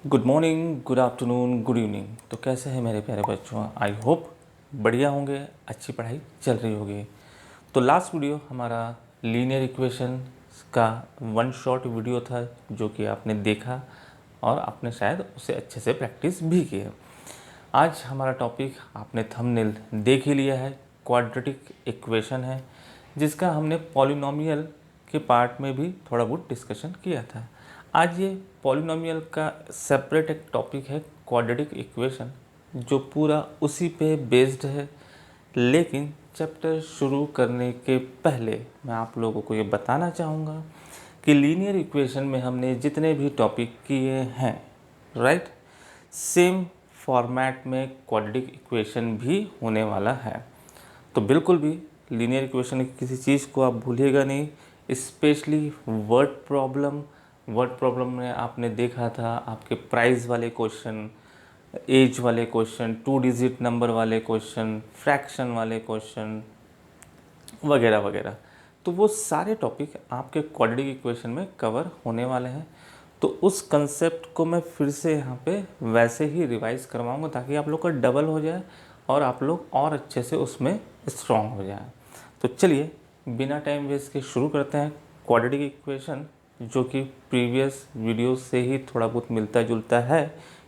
Good morning, good afternoon, good evening. तो कैसे हैं मेरे प्यारे बच्चों? आई होप बढ़िया होंगे, अच्छी पढ़ाई चल रही होगी। तो लास्ट वीडियो हमारा लीनियर इक्वेशन का वन शॉट वीडियो था जो कि आपने देखा और आपने शायद उसे अच्छे से प्रैक्टिस भी की है। आज हमारा टॉपिक आपने थंबनेल देख ही लिया है, क्वाड्रेटिक इक्वेशन है, जिसका हमने पॉलिनोमियल के पार्ट में भी थोड़ा बहुत डिस्कशन किया था। आज ये पॉलिनोमियल का सेपरेट एक टॉपिक है, क्वाड्रेटिक इक्वेशन, जो पूरा उसी पे बेस्ड है। लेकिन चैप्टर शुरू करने के पहले मैं आप लोगों को ये बताना चाहूँगा कि लीनियर इक्वेशन में हमने जितने भी टॉपिक किए हैं, राइट, सेम फॉर्मेट में क्वाड्रेटिक इक्वेशन भी होने वाला है। तो बिल्कुल भी लीनियर इक्वेशन की किसी चीज़ को आप भूलिएगा नहीं, स्पेशली वर्ड प्रॉब्लम में आपने देखा था आपके प्राइस वाले क्वेश्चन, एज वाले क्वेश्चन, 2 डिजिट नंबर वाले क्वेश्चन, फ्रैक्शन वाले क्वेश्चन वगैरह वगैरह। तो वो सारे टॉपिक आपके क्वाड्रेटिक इक्वेशन में कवर होने वाले हैं। तो उस कंसेप्ट को मैं फिर से यहाँ पे वैसे ही रिवाइज करवाऊँगा ताकि आप लोग का डबल हो जाए और आप लोग और अच्छे से उसमें स्ट्रॉन्ग हो जाए। तो चलिए बिना टाइम वेस्ट के शुरू करते हैं। क्वाड्रेटिक इक्वेशन जो कि प्रीवियस वीडियो से ही थोड़ा बहुत मिलता जुलता है,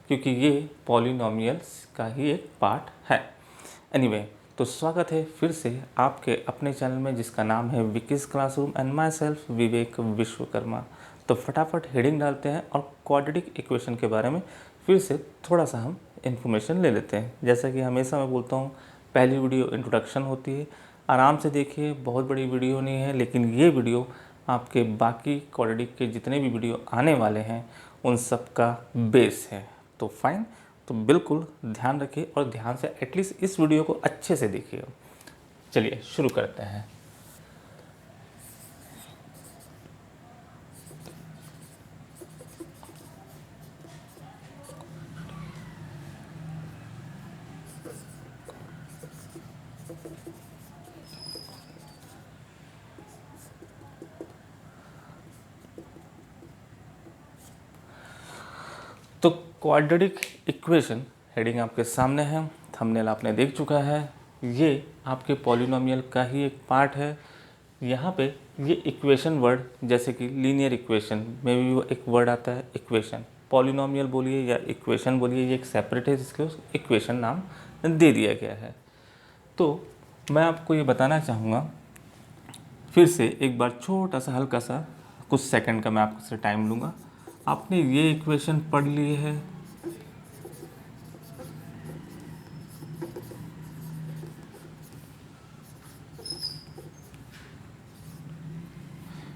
क्योंकि ये पॉलिनोमियल्स का ही एक पार्ट है। एनीवे, तो स्वागत है फिर से आपके अपने चैनल में जिसका नाम है Vicky's classroom and myself Vivek Vishwakarma. तो फटाफट हेडिंग डालते हैं और क्वाड्रेटिक इक्वेशन के बारे में फिर से थोड़ा सा हम इन्फॉर्मेशन ले लेते हैं। जैसा कि हमेशा मैं बोलता हूँ, पहली वीडियो इंट्रोडक्शन होती है, आराम से देखिए, बहुत बड़ी वीडियो नहीं है, लेकिन ये वीडियो आपके बाकी क्वाड्रेटिक के जितने भी वीडियो आने वाले हैं उन सब का बेस है। तो फाइन, तो बिल्कुल ध्यान रखिए और ध्यान से एटलीस्ट इस वीडियो को अच्छे से देखिए। चलिए शुरू करते हैं। तो क्वाड्रेटिक इक्वेशन हेडिंग आपके सामने है, थंबनेल आपने देख चुका है। ये आपके पॉलिनोमियल का ही एक पार्ट है। यहाँ पे ये इक्वेशन वर्ड, जैसे कि लीनियर इक्वेशन में भी वो एक वर्ड आता है इक्वेशन, पॉलिनोमियल बोलिए या इक्वेशन बोलिए, ये एक सेपरेट है जिसके इक्वेशन नाम दे दिया गया है। तो मैं आपको ये बताना चाहूँगा फिर से एक बार, छोटा सा हल्का सा कुछ सेकंड का मैं आपसे टाइम लूँगा। आपने ये इक्वेशन पढ़ ली है,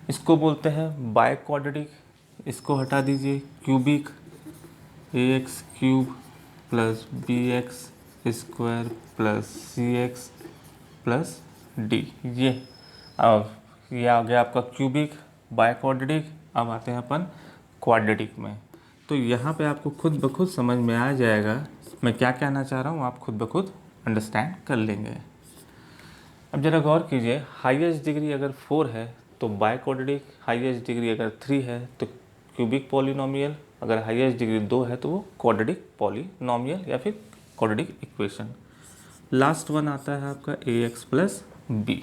इसको बोलते हैं बाय क्वाड्रेटिक। इसको हटा दीजिए, cubic, A X cube plus B X square plus C X plus D. ये अब ये आ गया आपका क्यूबिक बाय क्वाड्रेटिक। अब आते हैं अपन क्वाड्रेटिक में। तो यहाँ पे आपको खुद ब खुद समझ में आ जाएगा मैं क्या कहना चाह रहा हूँ, आप खुद ब खुद अंडरस्टैंड कर लेंगे। अब ज़रा गौर कीजिए, हाईएस्ट डिग्री अगर 4 है तो बाय क्वाड्रेटिक, हाईएस्ट डिग्री अगर 3 है तो क्यूबिक पॉलिनोमियल, अगर हाईएस्ट डिग्री 2 है तो वो क्वाड्रेटिक पॉलिनोमियल या फिर क्वाड्रेटिक इक्वेशन। लास्ट वन आता है आपका ए एक्स प्लस बी।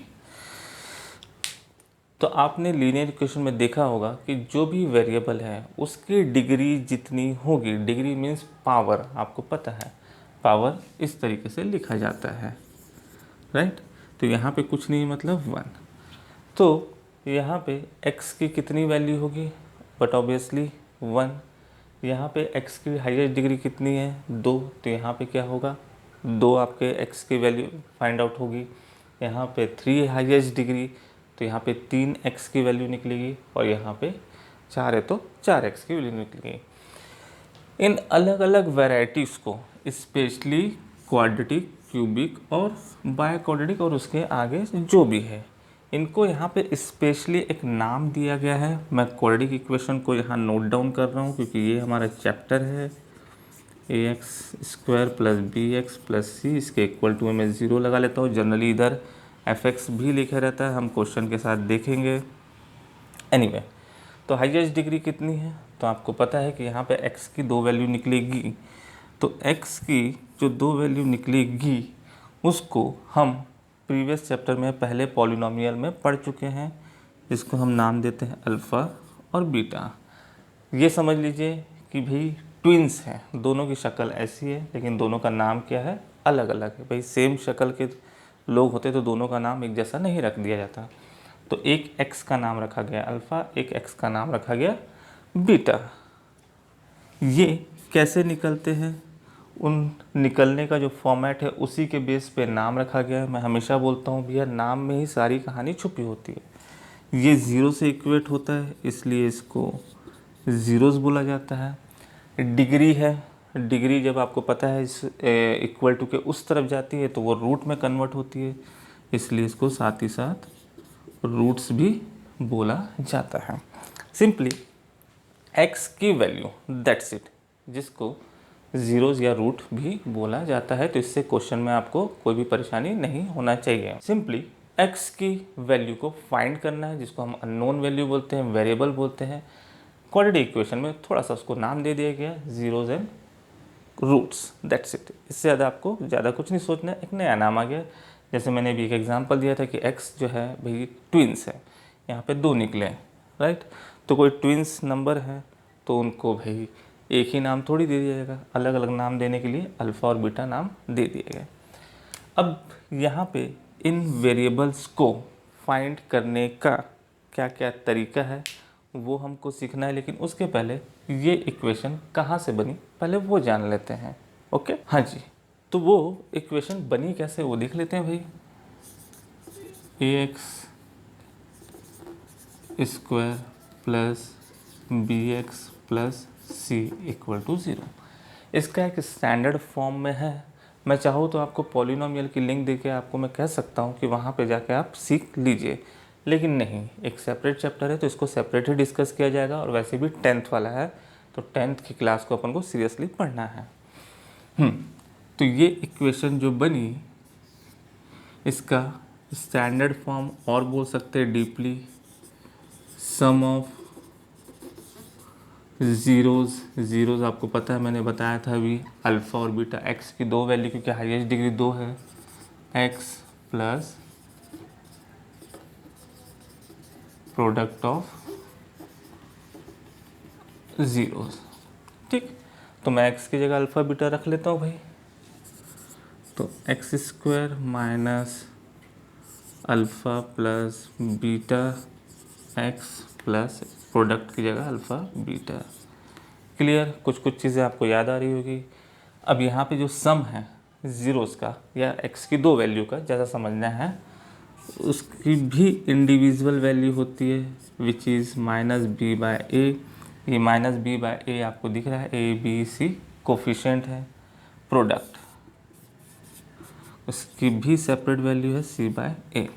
तो आपने लीनियर इक्वेशन में देखा होगा कि जो भी वेरिएबल है उसकी डिग्री जितनी होगी, डिग्री मीन्स पावर, आपको पता है पावर इस तरीके से लिखा जाता है, राइट। तो यहाँ पे कुछ नहीं, मतलब 1। तो यहाँ पे x की कितनी वैल्यू होगी, बट ऑब्वियसली 1। यहाँ पे x की हाईएस्ट डिग्री कितनी है, 2, तो यहाँ पे क्या होगा, 2 आपके x की वैल्यू फाइंड आउट होगी। यहाँ पे 3 हाईएस्ट डिग्री, तो यहाँ पे 3x की वैल्यू निकलेगी, और यहाँ पे 4 है तो 4x की वैल्यू निकलेगी। इन अलग अलग वैरायटीज़ को स्पेशली क्वाड्रेटिक, क्यूबिक और बाय क्वाड्रेटिक और उसके आगे जो भी है, इनको यहाँ पे स्पेशली एक नाम दिया गया है। मैं क्वाड्रेटिक इक्वेशन को यहाँ नोट डाउन कर रहा हूँ क्योंकि ये हमारा चैप्टर है। A X square plus B X plus C, इसके इक्वल टू में मैं 0 लगा लेता हूँ। जनरली इधर एफ एक्स भी लिखा रहता है, हम क्वेश्चन के साथ देखेंगे। एनीवे, तो हाईएस्ट डिग्री कितनी है, तो आपको पता है कि यहाँ पे x की 2 वैल्यू निकलेगी। तो x की जो 2 वैल्यू निकलेगी उसको हम प्रीवियस चैप्टर में पहले पॉलिनोमियल में पढ़ चुके हैं, जिसको हम नाम देते हैं अल्फ़ा और बीटा। ये समझ लीजिए कि भाई ट्विन्स हैं, दोनों की शक्ल ऐसी है लेकिन दोनों का नाम क्या है, अलग अलग है। भाई सेम शक्ल के लोग होते तो दोनों का नाम एक जैसा नहीं रख दिया जाता। तो एक x का नाम रखा गया अल्फ़ा, एक x का नाम रखा गया बीटा। ये कैसे निकलते हैं, उन निकलने का जो फॉर्मेट है उसी के बेस पे नाम रखा गया है। मैं हमेशा बोलता हूँ भैया नाम में ही सारी कहानी छुपी होती है। ये ज़ीरो से इक्वेट होता है इसलिए इसको ज़ीरोज़ बोला जाता है। डिग्री है, डिग्री जब आपको पता है इस इक्वल टू के उस तरफ जाती है तो वो रूट में कन्वर्ट होती है, इसलिए इसको साथ ही साथ रूट्स भी बोला जाता है। सिंपली x की वैल्यू दैट्स इट, जिसको ज़ीरोज़ या रूट भी बोला जाता है। तो इससे क्वेश्चन में आपको कोई भी परेशानी नहीं होना चाहिए। सिंपली x की वैल्यू को फाइंड करना है, जिसको हम अननोन वैल्यू बोलते हैं, वेरिएबल बोलते हैं। क्वाड्रेटिक इक्वेशन में थोड़ा सा उसको नाम दे दिया गया zeros and roots, that's it. इससे ज़्यादा आपको ज़्यादा कुछ नहीं सोचना है। एक नया नाम आ गया, जैसे मैंने भी एक एग्जांपल दिया था कि x जो है भाई ट्विन्स है, यहाँ पे 2 निकले हैं, राइट। तो कोई ट्विन्स नंबर है तो उनको भाई एक ही नाम थोड़ी दे दिया जाएगा, अलग अलग नाम देने के लिए अल्फ़ा और बीटा नाम दे दिए गए। अब यहाँ पे इन वेरिएबल्स को फाइंड करने का क्या क्या तरीका है वो हमको सीखना है, लेकिन उसके पहले ये इक्वेशन कहाँ से बनी पहले वो जान लेते हैं। ओके, हाँ जी। तो वो इक्वेशन बनी कैसे वो देख लेते हैं भाई। ax square plus bx plus c equal to 0, इसका एक स्टैंडर्ड फॉर्म में है। मैं चाहूँ तो आपको पॉलिनोमियल की लिंक देके आपको मैं कह सकता हूँ कि वहाँ पे जाके आप सीख लीजिए, लेकिन नहीं, एक सेपरेट चैप्टर है तो इसको सेपरेट ही डिस्कस किया जाएगा। और वैसे भी 10th वाला है तो 10th की क्लास को अपन को सीरियसली पढ़ना है। तो ये इक्वेशन जो बनी इसका स्टैंडर्ड फॉर्म और बोल सकते हैं डीपली, सम ऑफ ज़ीरोज़ आपको पता है, मैंने बताया था अभी, अल्फ़ा और बीटा। x की 2 वैल्यू क्योंकि हाईएस्ट डिग्री 2 है, x plus product of zeros. ठीक, तो मैं x की जगह अल्फ़ा बीटा रख लेता हूँ भाई। तो x square minus alpha plus beta x plus product की जगह अल्फ़ा बीटा। क्लियर, कुछ कुछ चीज़ें आपको याद आ रही होगी। अब यहाँ पे जो सम है ज़ीरोज़ का या x की 2 वैल्यू का, ज़्यादा समझना है, उसकी भी इंडिविजुअल वैल्यू होती है which is minus B by A. ये माइनस बी बाय ए आपको दिख रहा है, ए बी सी कोफिशिएंट है। प्रोडक्ट उसकी भी सेपरेट वैल्यू है सी बाय ए।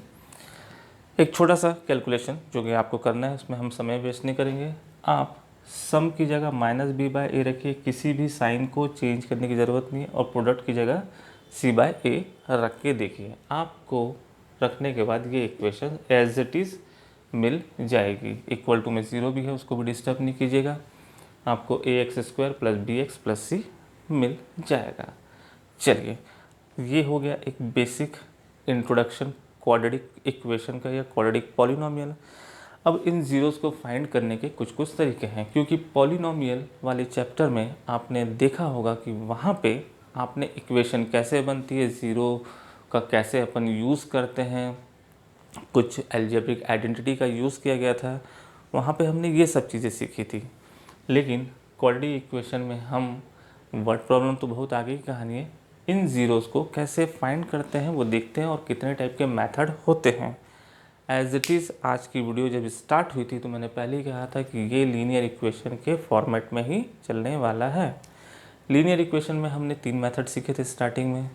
एक छोटा सा कैलकुलेशन जो कि आपको करना है, उसमें हम समय वेस्ट नहीं करेंगे। आप सम की जगह माइनस बी बाय ए रखिए, किसी भी साइन को चेंज करने की ज़रूरत नहीं है, और प्रोडक्ट की जगह सी बाय ए रख के देखिए। आपको रखने के बाद ये इक्वेशन एज इट इज़ मिल जाएगी। इक्वल टू में 0 भी है, उसको भी डिस्टर्ब नहीं कीजिएगा। आपको A X square plus B X plus C मिल जाएगा। चलिए, ये हो गया एक बेसिक इंट्रोडक्शन क्वाड्रेटिक इक्वेशन का या क्वाड्रेटिक पॉलिनोमियल। अब इन ज़ीरोज़ को फाइंड करने के कुछ कुछ तरीके हैं, क्योंकि पॉलिनोमियल वाले चैप्टर में आपने देखा होगा कि वहाँ पे आपने इक्वेशन कैसे बनती है, ज़ीरो का कैसे अपन यूज़ करते हैं, कुछ अलजेब्रिक आइडेंटिटी का यूज़ किया गया था, वहाँ पे हमने ये सब चीज़ें सीखी थी। लेकिन क्वाड्रेटिक इक्वेशन में हम वर्ड प्रॉब्लम तो बहुत आगे की कहानी है, इन ज़ीरोज़ को कैसे फाइंड करते हैं वो देखते हैं और कितने टाइप के मेथड होते हैं। एज इट इज़ आज की वीडियो जब स्टार्ट हुई थी तो मैंने पहले ही कहा था कि ये लीनियर इक्वेशन के फॉर्मेट में ही चलने वाला है। लीनियर इक्वेशन में हमने 3 मेथड सीखे थे स्टार्टिंग में,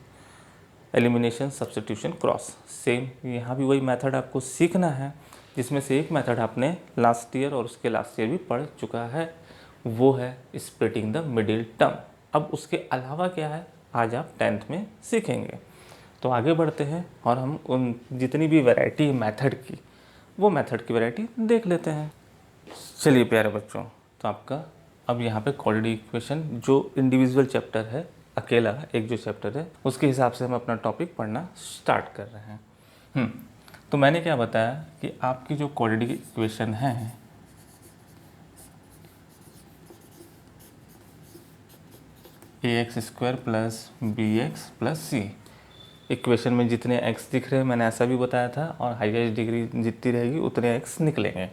एलिमिनेशन, सब्स्टिट्यूशन, क्रॉस। सेम यहाँ भी वही मेथड आपको सीखना है, जिसमें से एक मेथड आपने लास्ट ईयर और उसके लास्ट ईयर भी पढ़ चुका है, वो है स्प्लिटिंग द मिडिल टर्म। अब उसके अलावा क्या है आज आप 10th में सीखेंगे। तो आगे बढ़ते हैं और हम उन जितनी भी वैरायटी मेथड की, वो मेथड की वैरायटी देख लेते हैं। चलिए प्यारे बच्चों, तो आपका अब यहाँ पे क्वाड्रेटिक इक्वेशन जो इंडिविजुअल चैप्टर है, अकेला एक जो चैप्टर है, उसके हिसाब से हम अपना टॉपिक पढ़ना स्टार्ट कर रहे हैं। तो मैंने क्या बताया कि आपकी जो क्वाड्रेटिक इक्वेशन है ax² plus bx plus c, equation में जितने x दिख रहे हैं मैंने ऐसा भी बताया था, और हाईएस्ट डिग्री जितनी रहेगी उतने x निकलेंगे।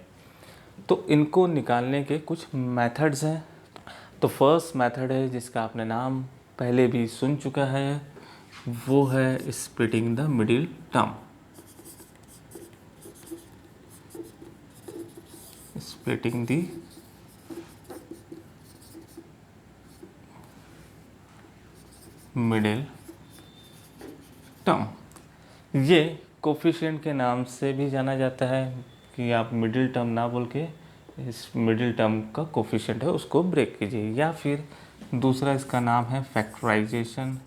तो इनको निकालने के कुछ मेथड्स हैं। तो फर्स्ट मेथड है जिसका आपने नाम पहले भी सुन चुका है, वो है splitting the middle term. Splitting the middle term, ये कोफिशिएंट के नाम से भी जाना जाता है कि आप मिडिल टर्म ना बोल के इस मिडिल टर्म का कोफिशिएंट है उसको ब्रेक कीजिए, या फिर दूसरा इसका नाम है फैक्टराइजेशन।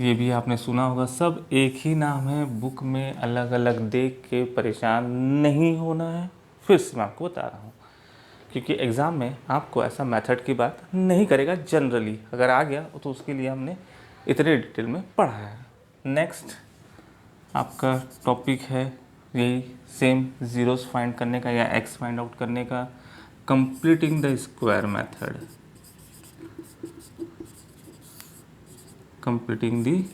ये भी आपने सुना होगा, सब एक ही नाम है, बुक में अलग अलग देख के परेशान नहीं होना है। फिर से मैं आपको बता रहा हूँ क्योंकि एग्ज़ाम में आपको ऐसा मेथड की बात नहीं करेगा, जनरली अगर आ गया तो उसके लिए हमने इतने डिटेल में पढ़ा है। नेक्स्ट आपका टॉपिक है यही सेम ज़ीरोस फाइंड करने का या एक्स फाइंड आउट करने का, completing the square method. Completing the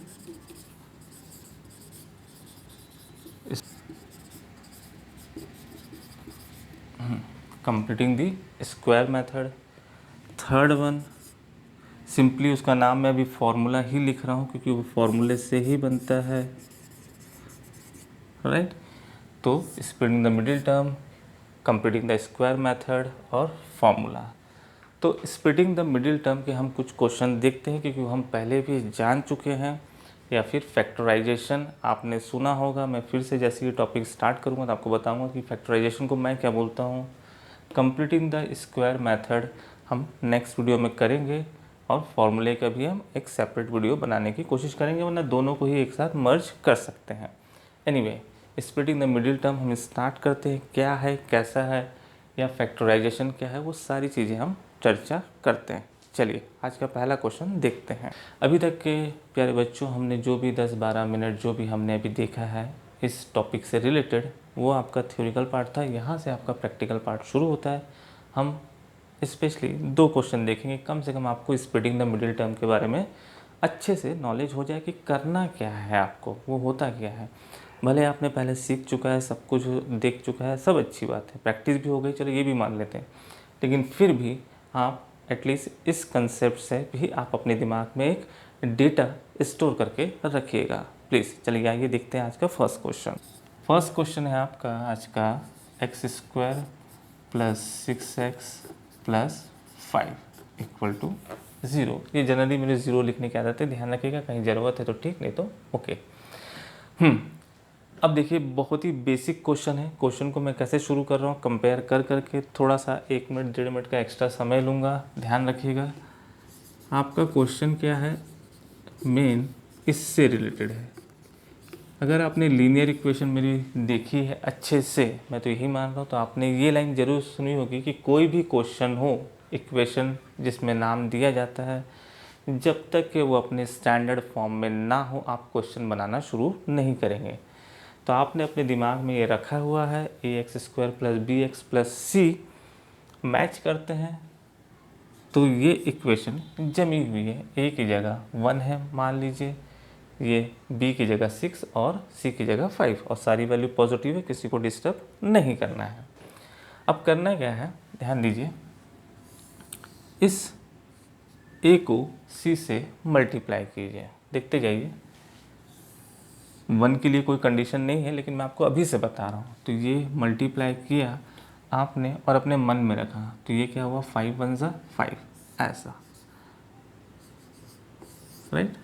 completing the square method. Third one simply उसका नाम मैं अभी फॉर्मूला ही लिख रहा हूँ क्योंकि वो फॉर्मूले से ही बनता है, राइट। तो splitting the middle term, completing the square method और फॉर्मूला। तो स्प्लिटिंग द मिडिल टर्म के हम कुछ क्वेश्चन देखते हैं क्योंकि हम पहले भी जान चुके हैं, या फिर फैक्टराइजेशन आपने सुना होगा। मैं फिर से जैसे ये टॉपिक स्टार्ट करूँगा तो आपको बताऊँगा कि फैक्टराइजेशन को मैं क्या बोलता हूँ। कंप्लीटिंग द स्क्वायर मेथड हम नेक्स्ट वीडियो में करेंगे, और फॉर्मूले का भी हम एक सेपरेट वीडियो बनाने की कोशिश करेंगे, वरना दोनों को ही एक साथ मर्ज कर सकते हैं। Anyway, splitting the middle term हम स्टार्ट करते हैं, क्या है कैसा है, या फैक्टराइजेशन क्या है, वो सारी चीज़ें हम चर्चा करते हैं। चलिए आज का पहला क्वेश्चन देखते हैं। अभी तक के प्यारे बच्चों हमने जो भी 10-12 मिनट जो भी हमने अभी देखा है इस टॉपिक से रिलेटेड, वो आपका थ्योरिकल पार्ट था। यहाँ से आपका प्रैक्टिकल पार्ट शुरू होता है। हम स्पेशली 2 क्वेश्चन देखेंगे, कम से कम आपको स्प्लिटिंग द मिडिल टर्म के बारे में अच्छे से नॉलेज हो जाए कि करना क्या है आपको, वो होता क्या है। भले आपने पहले सीख चुका है, सब कुछ देख चुका है, सब अच्छी बात है, प्रैक्टिस भी हो गई, चलो ये भी मान लेते हैं, लेकिन फिर भी आप एटलीस्ट इस कंसेप्ट से भी आप अपने दिमाग में एक डेटा स्टोर करके रखिएगा प्लीज़। चलिए आइए देखते हैं आज का फर्स्ट क्वेश्चन। फर्स्ट क्वेश्चन है आपका आज का x² plus 6x plus 5 equal to 0। ये जनरली मेरे 0 लिखने की आदत है, ध्यान रखिएगा, कहीं ज़रूरत है तो ठीक, नहीं तो ओके। अब देखिए बहुत ही बेसिक क्वेश्चन है। क्वेश्चन को मैं कैसे शुरू कर रहा हूँ, कंपेयर कर करके थोड़ा सा 1 मिनट 1.5 मिनट का एक्स्ट्रा समय लूँगा, ध्यान रखिएगा। आपका क्वेश्चन क्या है, मेन इससे रिलेटेड है। अगर आपने लीनियर इक्वेशन मेरी देखी है अच्छे से, मैं तो यही मान रहा हूँ, तो आपने ये लाइन ज़रूर सुनी होगी कि कोई भी क्वेश्चन हो, इक्वेशन जिसमें नाम दिया जाता है, जब तक कि वो अपने स्टैंडर्ड फॉर्म में ना हो आप क्वेश्चन बनाना शुरू नहीं करेंगे। तो आपने अपने दिमाग में ये रखा हुआ है ax² plus bx plus c match करते हैं, तो ये इक्वेशन जमी हुई है। a की जगह 1 है मान लीजिए, ये b की जगह 6 और c की जगह 5, और सारी वैल्यू पॉजिटिव है, किसी को डिस्टर्ब नहीं करना है। अब करना क्या है, ध्यान दीजिए, इस a को c से मल्टीप्लाई कीजिए, देखते जाइए। 1 के लिए कोई कंडीशन नहीं है, लेकिन मैं आपको अभी से बता रहा हूँ। तो ये मल्टीप्लाई किया आपने और अपने मन में रखा, तो ये क्या हुआ, 5 1 जा 5, ऐसा, राइट।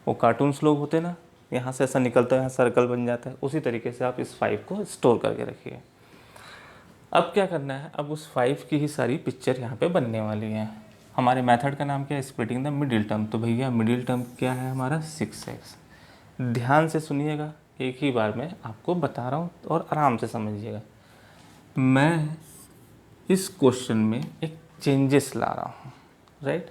वो कार्टून्स लोग होते ना, यहाँ से ऐसा निकलता है, यहाँ सर्कल बन जाता है, उसी तरीके से आप इस 5 को स्टोर करके रखिए। अब क्या करना है, अब उस 5 की ही सारी पिक्चर यहाँ पे बनने वाली है। हमारे मेथड का नाम क्या है, स्प्लिटिंग द मिडिल टर्म। तो भैया मिडिल टर्म क्या है हमारा, 6x। ध्यान से सुनिएगा, एक ही बार में आपको बता रहा हूँ और आराम से समझिएगा। मैं इस क्वेश्चन में एक चेंजेस ला रहा हूँ, राइट,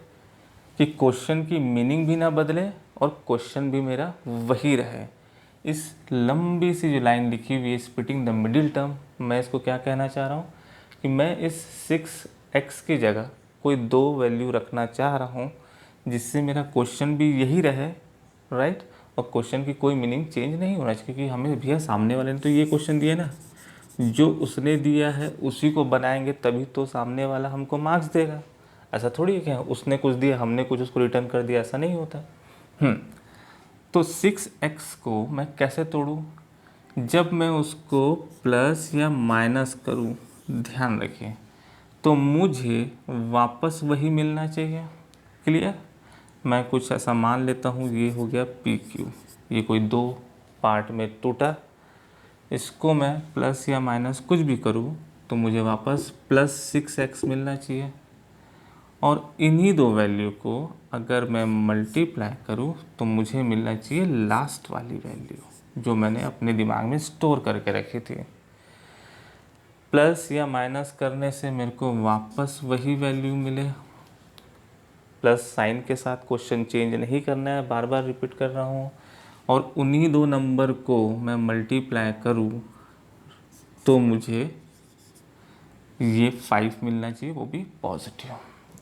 कि क्वेश्चन की मीनिंग भी ना बदले और क्वेश्चन भी मेरा वही रहे। इस लंबी सी जो लाइन लिखी हुई है स्प्लिटिंग द मिडिल टर्म, मैं इसको क्या कहना चाह रहा हूँ कि मैं इस 6x की जगह कोई दो वैल्यू रखना चाह रहा हूँ जिससे मेरा क्वेश्चन भी यही रहे, राइट, और क्वेश्चन की कोई मीनिंग चेंज नहीं होना चाहिए। क्योंकि हमें भैया सामने वाले ने तो ये क्वेश्चन दिया ना, जो उसने दिया है उसी को बनाएंगे तभी तो सामने वाला हमको मार्क्स देगा। ऐसा थोड़ी है कि उसने कुछ दिया हमने कुछ उसको रिटर्न कर दिया, ऐसा नहीं होता। तो 6x को मैं कैसे तोड़ूं? जब मैं उसको प्लस या माइनस करूं, ध्यान रखिए, तो मुझे वापस वही मिलना चाहिए। क्लियर? मैं कुछ ऐसा मान लेता हूँ, ये हो गया PQ, ये कोई दो पार्ट में टूटा, इसको मैं प्लस या माइनस कुछ भी करूँ तो मुझे वापस प्लस 6x मिलना चाहिए। और इन्हीं दो वैल्यू को अगर मैं मल्टीप्लाई करूँ तो मुझे मिलना चाहिए लास्ट वाली वैल्यू जो मैंने अपने दिमाग में स्टोर करके रखी थी। प्लस या माइनस करने से मेरे को वापस वही वैल्यू मिले, प्लस साइन के साथ क्वेश्चन चेंज नहीं करना है, बार बार रिपीट कर रहा हूँ। और उन्हीं दो नंबर को मैं मल्टीप्लाई करूँ तो मुझे ये 5 मिलना चाहिए, वो भी पॉजिटिव।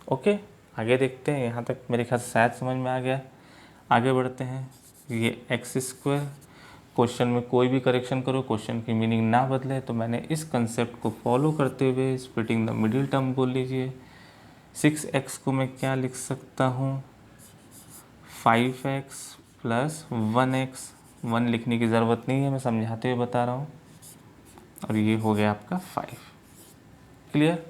ओके, आगे देखते हैं। यहाँ तक मेरे ख्याल से शायद समझ में आ गया। आगे बढ़ते हैं। ये x², क्वेश्चन में कोई भी करेक्शन करो, क्वेश्चन की मीनिंग ना बदले, तो मैंने इस कंसेप्ट को फॉलो करते हुए स्प्लिटिंग द मिडिल टर्म बोल लीजिए। 6x को मैं क्या लिख सकता हूँ? 5x plus 1x। 1 लिखने की ज़रूरत नहीं है, मैं समझाते हुए बता रहा हूँ। और ये हो गया आपका 5। क्लियर?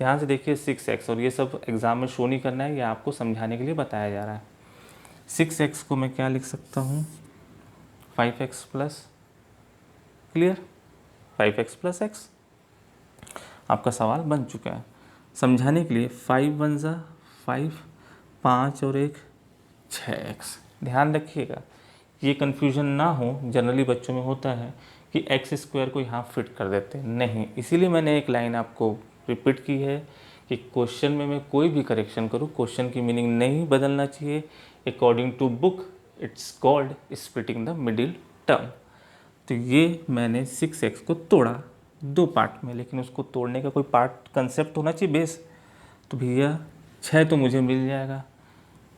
यहाँ से देखिए 6x, और ये सब एग्ज़ाम में शो नहीं करना है, ये आपको समझाने के लिए बताया जा रहा है। 6x को मैं क्या लिख सकता हूँ? 5x plus, clear, 5x plus x। आपका सवाल बन चुका है। समझाने के लिए 5 1 ज़ा 5, 5 और 1 6x। ध्यान रखिएगा ये कन्फ्यूजन ना हो, जनरली बच्चों में होता है कि x² को यहाँ फिट कर देते हैं, नहीं, इसीलिए मैंने एक लाइन आपको रिपीट की है कि क्वेश्चन में मैं कोई भी करेक्शन करूँ, क्वेश्चन की मीनिंग नहीं बदलना चाहिए। According to book it's called splitting the middle term. तो ये मैंने 6x को तोड़ा दो पार्ट में, लेकिन उसको तोड़ने का कोई पार्ट कंसेप्ट होना चाहिए, बेस। तो भैया 6 तो मुझे मिल जाएगा।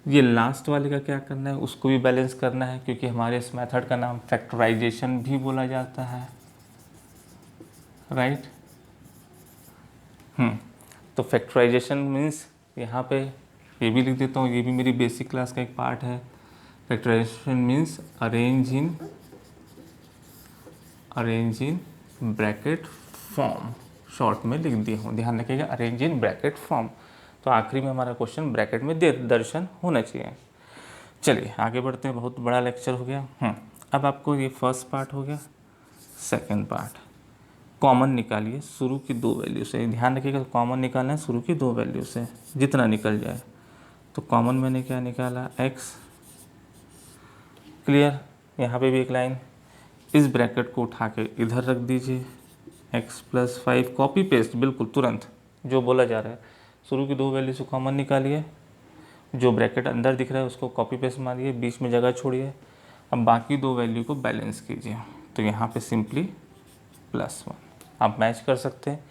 ये लास्ट वाले का क्या करना है? उसको भी बैलेंस करना है, क्योंकि हमारे इस मेथड का नाम फैक्टराइजेशन भी बोला जाता है, राइट। तो फैक्टराइजेशन मीन्स यहाँ पे ये भी लिख देता हूँ, ये भी मेरी बेसिक क्लास का एक पार्ट है। Factorisation means arrange in bracket form, short में लिख दिया हूँ, ध्यान रखिएगा, अरेंज इन ब्रैकेट फॉर्म। तो आखिरी में हमारा क्वेश्चन ब्रैकेट में दर्शन होना चाहिए। चलिए आगे बढ़ते हैं, बहुत बड़ा लेक्चर हो गया। अब आपको ये फर्स्ट पार्ट हो गया। सेकंड पार्ट, कॉमन निकालिए शुरू की दो वैल्यू से। ध्यान रखिएगा, कॉमन निकालना है शुरू की दो वैल्यू से, जितना निकल जाए। तो कॉमन मैंने क्या निकाला? x। क्लियर? यहाँ पे भी एक लाइन, इस ब्रैकेट को उठा के इधर रख दीजिए, x प्लस 5, कॉपी पेस्ट बिल्कुल तुरंत जो बोला जा रहा है। शुरू की दो वैल्यू से कॉमन निकालिए, जो ब्रैकेट अंदर दिख रहा है उसको कॉपी पेस्ट मारिए, बीच में जगह छोड़िए। अब बाकी दो वैल्यू को बैलेंस कीजिए, तो यहाँ पे सिंपली +1 आप मैच कर सकते हैं।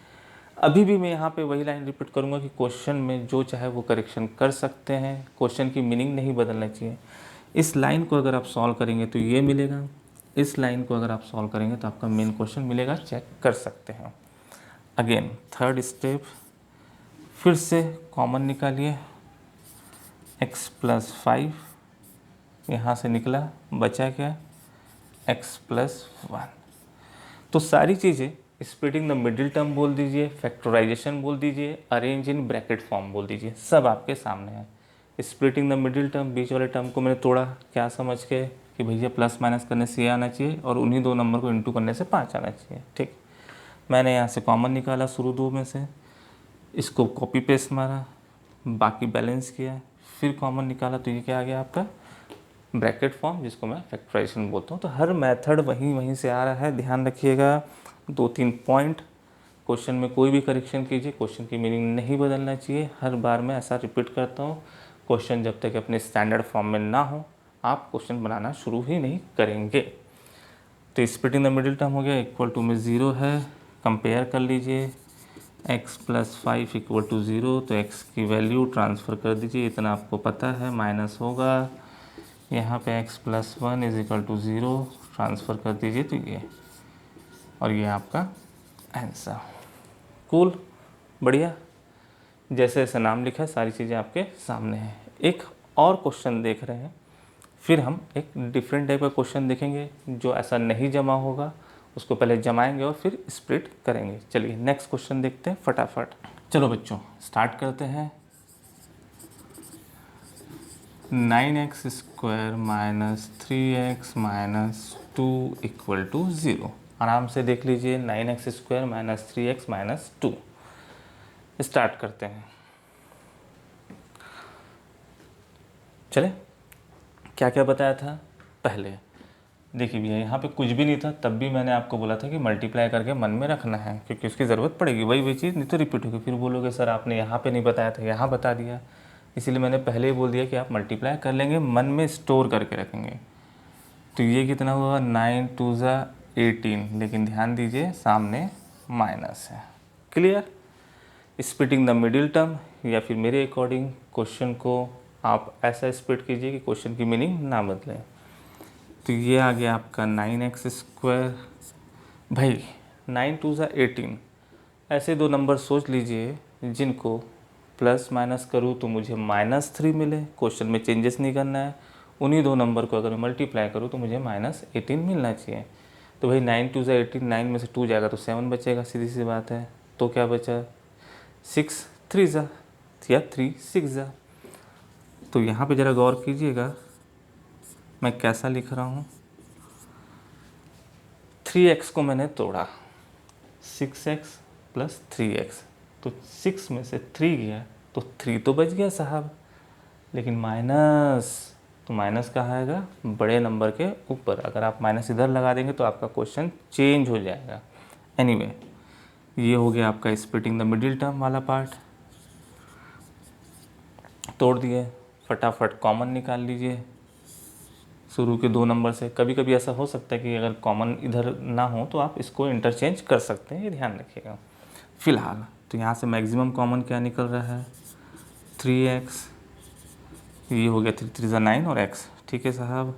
अभी भी मैं यहाँ पे वही लाइन रिपीट करूँगा कि क्वेश्चन में जो चाहे वो करेक्शन कर सकते हैं, क्वेश्चन की मीनिंग नहीं बदलना चाहिए। इस लाइन को अगर आप सॉल्व करेंगे तो ये मिलेगा, इस लाइन को अगर आप सॉल्व करेंगे तो आपका मेन क्वेश्चन मिलेगा, चेक कर सकते हैं। अगेन थर्ड स्टेप, फिर से कॉमन निकालिए, x प्लस 5 यहाँ से निकला, बचा क्या? x plus 1। तो सारी चीज़ें स्प्लिटिंग द मिडिल टर्म बोल दीजिए, फैक्टराइजेशन बोल दीजिए, अरेंज इन ब्रैकेट फॉर्म बोल दीजिए, सब आपके सामने है। स्प्लिटिंग द मिडिल टर्म, बीच वाले टर्म को मैंने तोड़ा, क्या समझ के कि भैया प्लस माइनस करने से ये आना चाहिए और उन्हीं दो नंबर को इंटू करने से 5 आना चाहिए, ठीक। मैंने यहाँ से कॉमन निकाला शुरू दो में से, इसको कॉपी पेस्ट मारा, बाकी बैलेंस किया, फिर कॉमन निकाला, तो ये क्या आ गया आपका? ब्रैकेट फॉर्म, जिसको मैं फैक्टराइजेशन बोलता हूँ। तो हर मेथड वहीं से आ रहा है, ध्यान रखिएगा। 2-3 पॉइंट क्वेश्चन में कोई भी करेक्शन कीजिए, क्वेश्चन की मीनिंग नहीं बदलना चाहिए। हर बार मैं ऐसा रिपीट करता हूँ, क्वेश्चन जब तक अपने स्टैंडर्ड फॉर्म में ना हो आप क्वेश्चन बनाना शुरू ही नहीं करेंगे। तो split in the middle term हो गया, इक्वल टू में 0 है, कंपेयर कर लीजिए x + 5 = 0, तो x की वैल्यू ट्रांसफ़र कर दीजिए, इतना आपको पता है, माइनस होगा यहाँ पे x + 1 = 0, ट्रांसफ़र कर दीजिए, तो ये और ये आपका आंसर। कूल, बढ़िया, जैसे जैसे नाम लिखा है सारी चीज़ें आपके सामने हैं। एक और क्वेश्चन देख रहे हैं, फिर हम एक डिफरेंट टाइप का क्वेश्चन देखेंगे जो ऐसा नहीं जमा होगा, उसको पहले जमाएंगे और फिर स्प्लिट करेंगे। चलिए नेक्स्ट क्वेश्चन देखते हैं फटाफट। चलो बच्चों स्टार्ट करते हैं। 9x² - 3x - 2 = 0। आराम से देख लीजिए, 9x² - 3x - 2। स्टार्ट करते हैं। चले, क्या क्या बताया था पहले देखिए भैया, यहाँ पे कुछ भी नहीं था, तब भी मैंने आपको बोला था कि मल्टीप्लाई करके मन में रखना है, क्योंकि उसकी ज़रूरत पड़ेगी। वही चीज़ नहीं तो रिपीट होगी, फिर बोलोगे सर आपने यहाँ पे नहीं बताया था, यहाँ बता दिया। इसीलिए मैंने पहले ही बोल दिया कि आप मल्टीप्लाई कर लेंगे, मन में स्टोर करके रखेंगे। तो ये कितना हुआ, 9 × 2 = 18, लेकिन ध्यान दीजिए सामने माइनस है। Clear? Splitting the middle term, या फिर मेरे अकॉर्डिंग क्वेश्चन को आप ऐसा स्प्लिट कीजिए कि क्वेश्चन की मीनिंग ना बदले। तो ये आ गया आपका 9x²। भाई 9 × 2 = 18, ऐसे दो नंबर सोच लीजिए जिनको प्लस माइनस करूँ तो मुझे -3 मिले, क्वेश्चन में चेंजेस नहीं करना है। उन्हीं दो नंबर को अगर मैं मल्टीप्लाई करूँ तो मुझे -18 मिलना चाहिए। तो भाई 9 × 2 = 18, 9 में से 2 जाएगा तो 7 बचेगा, सीधी सी बात है। तो क्या बचा, 6 3 ज़ा या 3 6 ज़ा। तो यहाँ पे ज़रा गौर कीजिएगा मैं कैसा लिख रहा हूँ। 3x को मैंने तोड़ा, 6x + 3x, तो 6 में से 3 गया तो 3 तो बच गया साहब, लेकिन माइनस, तो माइनस कहाँ आएगा, बड़े नंबर के ऊपर। अगर आप माइनस इधर लगा देंगे तो आपका क्वेश्चन चेंज हो जाएगा। एनीवे, ये हो गया आपका स्प्लिटिंग द मिडिल टर्म वाला पार्ट। तोड़ दिए, फटाफट कॉमन निकाल लीजिए शुरू के दो नंबर से। कभी कभी ऐसा हो सकता है कि अगर कॉमन इधर ना हो तो आप इसको इंटरचेंज कर सकते हैं, ये ध्यान रखिएगा। फिलहाल तो यहाँ से मैक्सिमम कॉमन क्या निकल रहा है, 3x, ये हो गया 3 × 3 = 9 और x, ठीक है साहब।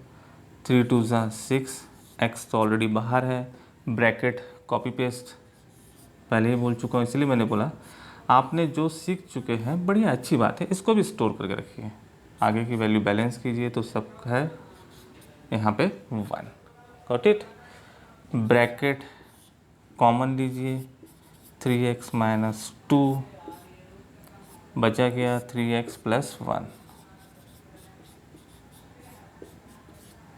3 × 2 = 6, x तो ऑलरेडी बाहर है, ब्रैकेट कॉपी पेस्ट पहले ही बोल चुका हूँ, इसलिए मैंने बोला आपने जो सीख चुके हैं बढ़िया अच्छी बात है, इसको भी स्टोर करके रखिए, आगे की वैल्यू बैलेंस कीजिए तो सब है यहाँ पे 1। Got it? ब्रैकेट कॉमन लीजिए, 3x - 2 बचा गया 3x + 1।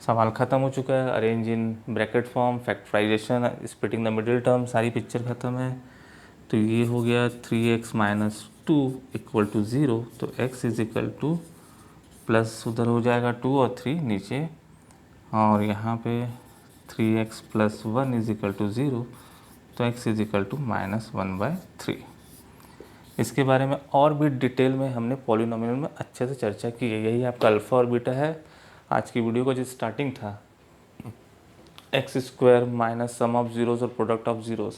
सवाल ख़त्म हो चुका है। Arrange in bracket form, factorisation, splitting the middle term, सारी पिक्चर ख़त्म है। तो ये हो गया 3x - 2 = 0, तो x = प्लस उधर हो जाएगा 2 और 3 नीचे, और यहाँ पे 3x + 1 = 0, तो x = -1/3। इसके बारे में और भी डिटेल में हमने पॉलिनोमियल में अच्छे से चर्चा की है। यही आपका अल्फ़ा और बीटा है। आज की वीडियो का जो स्टार्टिंग था, x² - सम ऑफ ज़ीरोज़ और प्रोडक्ट ऑफ ज़ीरोज़,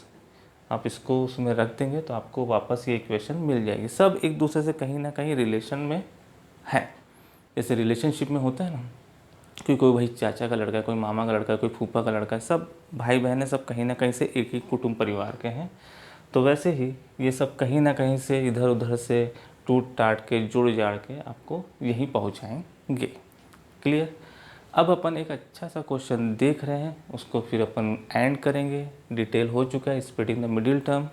आप इसको उसमें रख देंगे तो आपको वापस ये इक्वेशन मिल जाएगी। सब एक दूसरे से कहीं ना कहीं रिलेशन में है। जैसे रिलेशनशिप में होता है ना कि कोई भाई चाचा का लड़का है, कोई मामा का लड़का है, कोई फूफा का लड़का है, सब भाई बहन है, सब कहीं ना कहीं से एक ही कुटुंब परिवार के हैं। तो वैसे ही ये सब कहीं ना कहीं से इधर उधर से टूट टाट के जुड़ जाड़ के आपको यहीं पहुंचाएंगे। क्लियर? अब अपन एक अच्छा सा क्वेश्चन देख रहे हैं, उसको फिर अपन एंड करेंगे। डिटेल हो चुका है स्प्लिटिंग द मिडिल टर्म।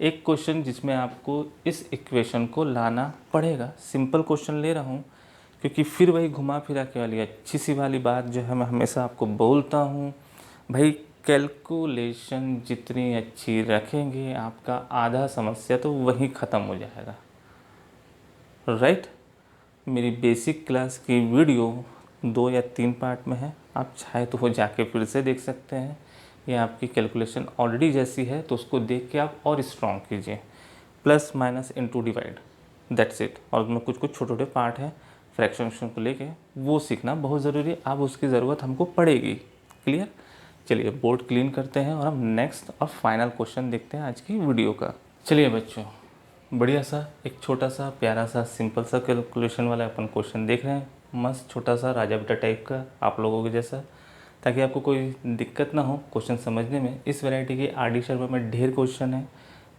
एक क्वेश्चन जिसमें आपको इस इक्वेशन को लाना पड़ेगा। सिंपल क्वेश्चन ले रहा हूँ क्योंकि फिर वही घुमा फिरा के वाली अच्छी सी वाली बात जो है मैं हमेशा आपको बोलता हूँ, भाई कैलकुलेशन जितनी अच्छी रखेंगे आपका आधा समस्या तो वहीं ख़त्म हो जाएगा। राइट? मेरी बेसिक क्लास की वीडियो 2 या 3 पार्ट में है, आप चाहे तो वो जाके फिर से देख सकते हैं, ये आपकी कैलकुलेशन ऑलरेडी जैसी है तो उसको देख के आप और स्ट्रॉन्ग कीजिए। Plus minus into divide, that's it. और उसमें कुछ कुछ छोटे छोटे पार्ट हैं फ्रैक्शन को लेके, वो सीखना बहुत ज़रूरी है। अब उसकी ज़रूरत हमको पड़ेगी। क्लियर? चलिए बोर्ड क्लीन करते हैं और हम नेक्स्ट और फाइनल क्वेश्चन देखते हैं आज की वीडियो का। चलिए बच्चों, बढ़िया सा एक छोटा सा प्यारा सा सिंपल सा कैलकुलेशन वाला अपन क्वेश्चन देख रहे हैं। मस्त छोटा सा राजा बेटा टाइप का आप लोगों के जैसा, ताकि आपको कोई दिक्कत ना हो क्वेश्चन समझने में। इस वैरायटी के RD शर्मा में ढेर क्वेश्चन है,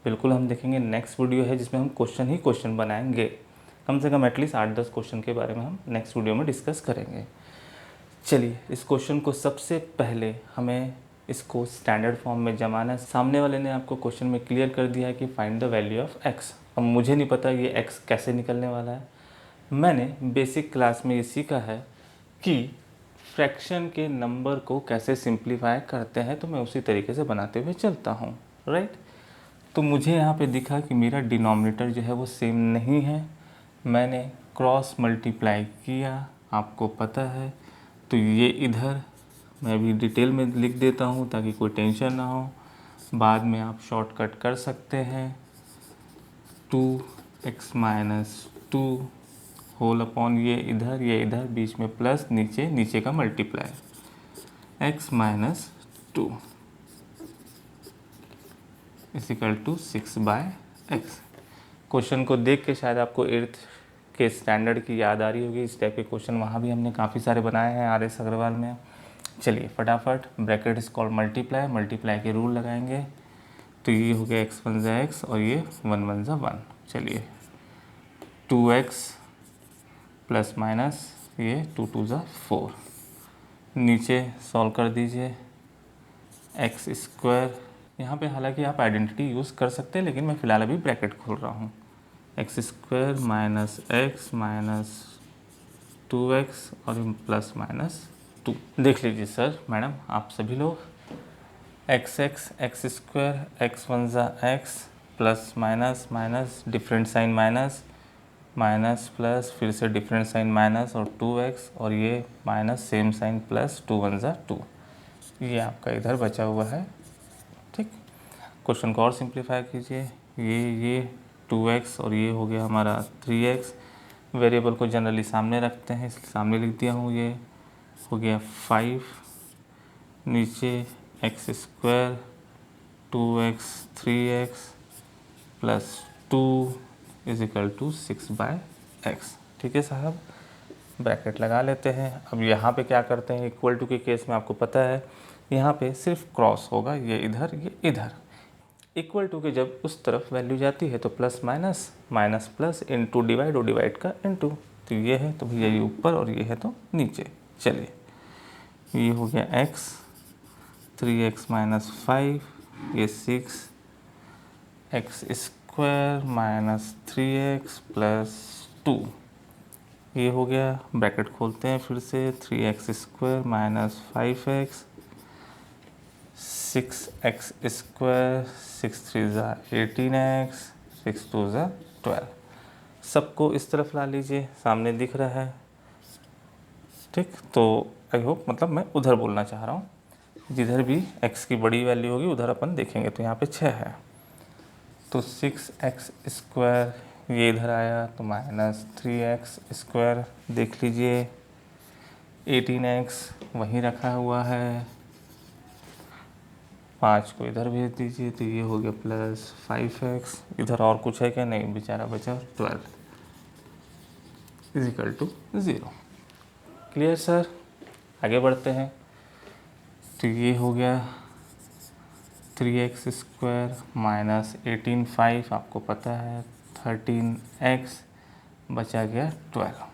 बिल्कुल हम देखेंगे। नेक्स्ट वीडियो है जिसमें हम क्वेश्चन ही क्वेश्चन बनाएंगे, कम से कम एटलीस्ट 8-10 क्वेश्चन के बारे में हम नेक्स्ट वीडियो में डिस्कस करेंगे। चलिए इस क्वेश्चन को सबसे पहले हमें इसको स्टैंडर्ड फॉर्म में जमाना है। सामने वाले ने आपको क्वेश्चन में क्लियर कर दिया है कि find the value of x। अब मुझे नहीं पता ये x कैसे निकलने वाला है। मैंने बेसिक क्लास में ये सीखा है कि फ्रैक्शन के नंबर को कैसे सिंप्लीफाई करते हैं, तो मैं उसी तरीके से बनाते हुए चलता हूँ, राइट। तो मुझे यहाँ पे दिखा कि मेरा डिनोमिनेटर जो है वो सेम नहीं है। मैंने क्रॉस मल्टीप्लाई किया, आपको पता है। तो ये इधर मैं अभी डिटेल में लिख देता हूँ ताकि कोई टेंशन ना हो, बाद में आप शॉर्टकट कर सकते हैं। 2x - 2 होल अपॉन ये इधर, बीच में प्लस, नीचे का multiply x - 2 equal to 6/x। Question को देख के शायद आपको 8th के स्टैंडर्ड की याद आ रही होगी। इस टाइप के क्वेश्चन वहाँ भी हमने काफ़ी सारे बनाए हैं RS अग्रवाल में। चलिए फटाफट, ब्रैकेट इज कॉल्ड मल्टीप्लाई के रूल लगाएंगे। तो ये हो गया x1 × x और ये 1 × 1। चलिए 2x प्लस माइनस ये 2 × 2 = 4। नीचे सॉल्व कर दीजिए। x², यहाँ पे हालांकि आप आइडेंटिटी यूज़ कर सकते हैं, लेकिन मैं फ़िलहाल अभी ब्रैकेट खोल रहा हूँ। x² - x - 2x और प्लस माइनस 2। देख लीजिए सर मैडम आप सभी लोग, x² x1 × x plus minus different sign minus plus, फिर से डिफरेंट साइन माइनस और 2x और ये माइनस सेम साइन प्लस 2 × 2। ये आपका इधर बचा हुआ है, ठीक। क्वेश्चन को और सिंप्लीफाई कीजिए। ये 2x और ये हो गया हमारा 3x। वेरिएबल को जनरली सामने रखते हैं, इसलिए सामने लिख दिया हूँ। ये हो गया 5, नीचे x² 2x 3x plus 2 equal to 6/x। ठीक है साहब, ब्रैकेट लगा लेते हैं। अब यहाँ पे क्या करते हैं, इक्वल टू के केस में आपको पता है यहाँ पे सिर्फ क्रॉस होगा, ये इधर। इक्वल टू के जब उस तरफ वैल्यू जाती है तो plus minus plus into divide और डिवाइड का इनटू। तो ये है तो भैया ये ऊपर और ये है तो नीचे। चलिए ये हो गया x 3x - 5, ये 6x² - 3x प्लस 2। ये हो गया, ब्रैकेट खोलते हैं फिर से। 3x² - 5x 6x², 6 3 = 18x, 6 2 = 12। सबको इस तरफ ला लीजिए, सामने दिख रहा है, ठीक। तो आई होप, मतलब मैं उधर बोलना चाह रहा हूँ, जिधर भी x की बड़ी वैल्यू होगी उधर अपन देखेंगे। तो यहाँ पे 6 है, तो 6x² ये इधर आया तो माइनस 3x²। देख लीजिए 18x वहीं रखा हुआ है, 5 को इधर भेज दीजिए तो ये हो गया प्लस 5x। इधर और कुछ है क्या? नहीं, बेचारा बचा 12 इक्वल टू 0। Clear sir? आगे बढ़ते हैं। तो ये हो गया 3x² माइनस 18 5, आपको पता है 13x, बचा गया 12।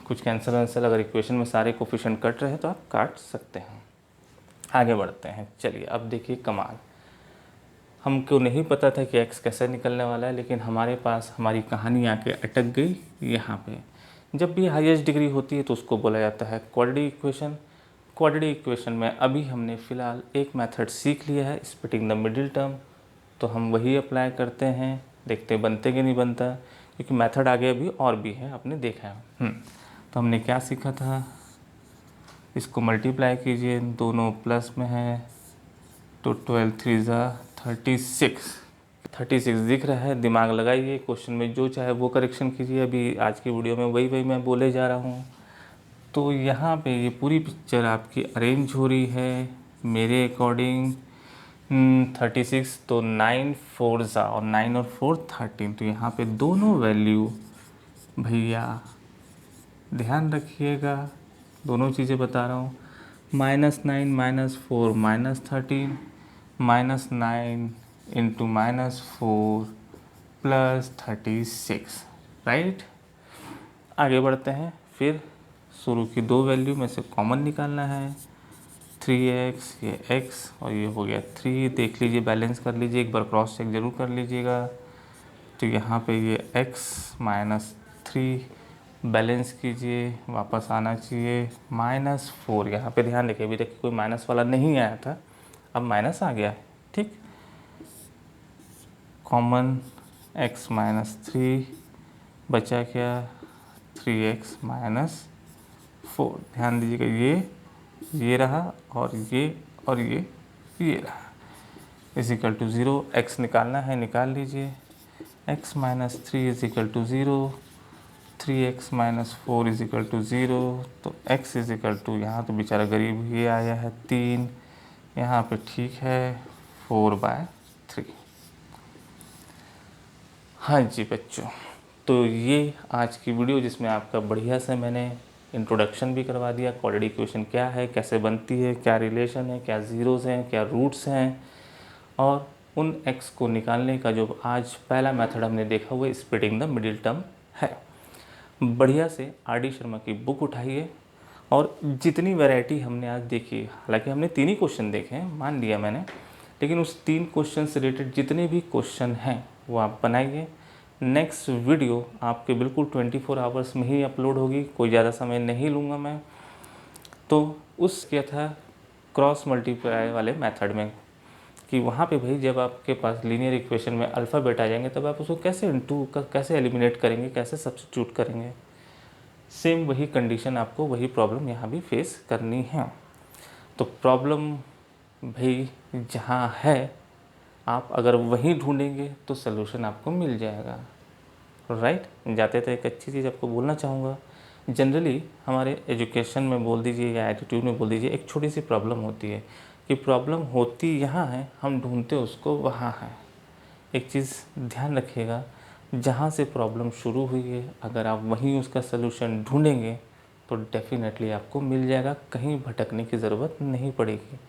कुछ कैंसिल अगर इक्वेशन में सारे कोफिशिएंट कट रहे हैं तो आप काट सकते हैं। आगे बढ़ते हैं। चलिए अब देखिए कमाल, हमको नहीं पता था कि x कैसे निकलने वाला है, लेकिन हमारे पास हमारी कहानी आके अटक गई यहाँ पे। जब भी हाईएस्ट डिग्री होती है तो उसको बोला जाता है क्वाड्रेटिक इक्वेशन। क्वाड्रेटिक इक्वेशन में अभी हमने फ़िलहाल एक मेथड सीख लिया है, स्प्लिटिंग द मिडिल टर्म। तो हम वही अप्लाई करते हैं, देखते बनते कि नहीं बनता, क्योंकि मेथड आगे अभी और भी है, आपने देखा है। तो हमने क्या सीखा था, इसको मल्टीप्लाई कीजिए, दोनों प्लस में है, तो 12 3 36 दिख रहा है। दिमाग लगाइए, क्वेश्चन में जो चाहे वो करेक्शन कीजिए। अभी आज की वीडियो में वही मैं बोले जा रहा हूँ। तो यहाँ पे ये पूरी पिक्चर आपकी अरेंज हो रही है मेरे अकॉर्डिंग 36, तो 9 4 और 9 और 4 13। तो यहाँ पे दोनों वैल्यू भैया ध्यान रखिएगा, दोनों चीज़ें बता रहा हूँ, -9 -4 -13, -9 इंटू -4 प्लस 36, राइट। आगे बढ़ते हैं। फिर शुरू की दो वैल्यू में से कॉमन निकालना है, 3x, ये x और ये हो गया 3। देख लीजिए, बैलेंस कर लीजिए, एक बार क्रॉस चेक ज़रूर कर लीजिएगा। तो यहाँ पे ये x -3 बैलेंस कीजिए, वापस आना चाहिए -4। यहाँ पे ध्यान रखिए, अभी तक कोई माइनस वाला नहीं आया था, अब माइनस आ गया है, ठीक। कॉमन x -3 बचा क्या, 3x -4। ध्यान दीजिएगा, ये रहा और ये रहा, इजिकल टू 0। x निकालना है, निकाल लीजिए, x -3 equal to 0, 3x -4 equal to 0। तो x इजिकल टू, यहाँ तो बेचारा गरीब ये आया है 3, यहाँ पे ठीक है 4/3। हाँ जी बच्चों, तो ये आज की वीडियो जिसमें आपका बढ़िया से मैंने इंट्रोडक्शन भी करवा दिया, क्वाड्रेटिक इक्वेशन क्या है, कैसे बनती है, क्या रिलेशन है, क्या ज़ीरोज़ हैं, क्या रूट्स हैं, और उन x को निकालने का जो आज पहला मेथड हमने देखा हुआ स्प्लिटिंग द मिडिल टर्म है। बढ़िया से RD शर्मा की बुक उठाइए, और जितनी वैरायटी हमने आज देखी, हालांकि हमने 3 ही क्वेश्चन देखे हैं, मान लिया मैंने, लेकिन उस 3 क्वेश्चन से रिलेटेड जितने भी क्वेश्चन हैं वो आप बनाइए। नेक्स्ट वीडियो आपके बिल्कुल 24 आवर्स में ही अपलोड होगी, कोई ज़्यादा समय नहीं लूँगा मैं। तो उस क्या था क्रॉस मल्टीप्लाई वाले मेथड में, कि वहाँ पे भाई जब आपके पास लीनियर इक्वेशन में अल्फ़ा बेटा आ जाएंगे, तब आप उसको कैसे कैसे एलिमिनेट करेंगे, कैसे सब्स्टिट्यूट करेंगे। सेम वही कंडीशन आपको, वही प्रॉब्लम यहाँ भी फेस करनी है। तो प्रॉब्लम भाई जहाँ है, आप अगर वहीं ढूंढेंगे तो सलूशन आपको मिल जाएगा, राइट। जाते थे एक अच्छी चीज़ आपको बोलना चाहूँगा, जनरली हमारे एजुकेशन में बोल दीजिए या एटीट्यूड में बोल दीजिए, एक छोटी सी प्रॉब्लम होती है कि प्रॉब्लम होती यहाँ है, हम ढूंढते उसको वहाँ है। एक चीज़ ध्यान रखिएगा, जहाँ से प्रॉब्लम शुरू हुई है, अगर आप वहीं उसका सलूशन ढूंढेंगे तो डेफिनेटली आपको मिल जाएगा, कहीं भटकने की ज़रूरत नहीं पड़ेगी।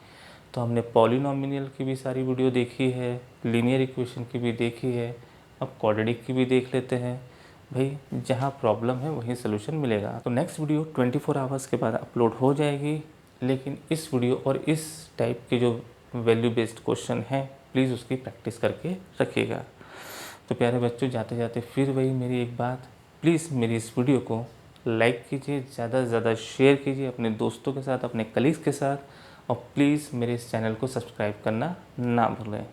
तो हमने पॉलिनॉमियल की भी सारी वीडियो देखी है, लीनियर इक्वेशन की भी देखी है, अब क्वाड्रेटिक की भी देख लेते हैं। भाई जहाँ प्रॉब्लम है वहीं सलूशन मिलेगा। तो नेक्स्ट वीडियो 24 आवर्स के बाद अपलोड हो जाएगी, लेकिन इस वीडियो और इस टाइप के जो वैल्यू बेस्ड क्वेश्चन हैं, प्लीज़ उसकी प्रैक्टिस करके रखिएगा। तो प्यारे बच्चों, जाते जाते फिर वही मेरी एक बात, प्लीज़ मेरी इस वीडियो को लाइक कीजिए, ज़्यादा से ज़्यादा शेयर कीजिए अपने दोस्तों के साथ, अपने कलीग्स के साथ, और प्लीज़ मेरे इस चैनल को सब्सक्राइब करना ना भूलें।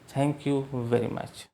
Thank you very much.